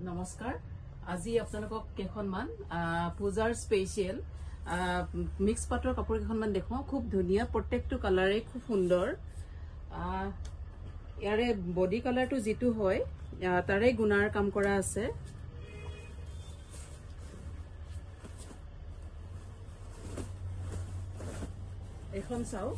নমস্কাৰ আজি আপোনালোকক কেখনমান পূজাৰ স্পেশাল মিক্স পাটৰ কাপোৰ কেখনমান দেখুৱাও খুব ধুনীয়া প্ৰত্যেকটো কালাৰে খুব সুন্দৰ ইয়াৰে বডি কালাৰটো যেটো হয় তাৰে গুণাৰ কাম কৰা আছে এখন চাও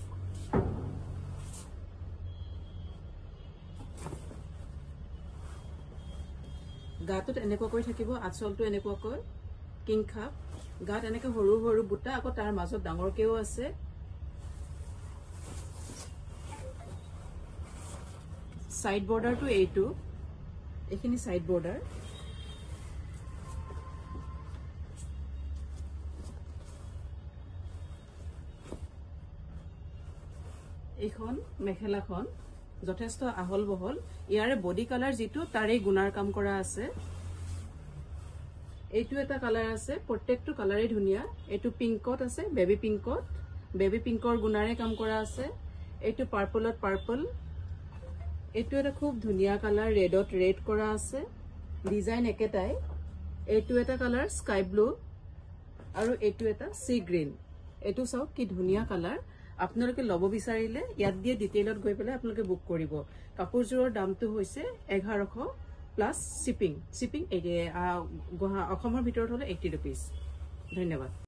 গাটোত এনেকৈ থাকিব আচলটো এনেকৈ কিং খাপ গাত এনেকৈ সৰু সৰু বুটা আকৌ তাৰ মাজত ডাঙৰকেও আছে সাইড বৰ্ডাৰটো এইটো এখিনি সাইড বৰ্ডাৰ এখন মেখেলাখন যথেষ্ট আহল বহল ইয়াৰে বডি কালাৰ যেটো তাৰে গুণাৰ কাম কৰা আছে এইটো এটা কালাৰ আছে প্ৰত্যেকটো কালাৰে ধুনিয়া এইটো পিংকত আছে বেবি পিংকৰ গুণাৰে কাম কৰা আছে এইটো পাৰ্পলত পাৰ্পল এইটো এটা খুব ধুনিয়া কালাৰ ৰেডত ৰেড কৰা আছে ডিজাইন একেটাই এইটো এটা কালাৰ স্কাই ব্লু আৰু এইটো এটা সি গ্ৰীন এইটো চাও কি ধুনিয়া কালাৰ আপোনালোকে লব বিচাৰিলে ইয়াত দিয়ে ডিটেইলত গৈ পেলাই আপোনালোকে বুক কৰিব কাপোৰজোৰৰ দামটো হৈছে 1100 প্লাস শিপিং অসমৰ ভিতৰত হলে 80 रुपीस ধন্যবাদ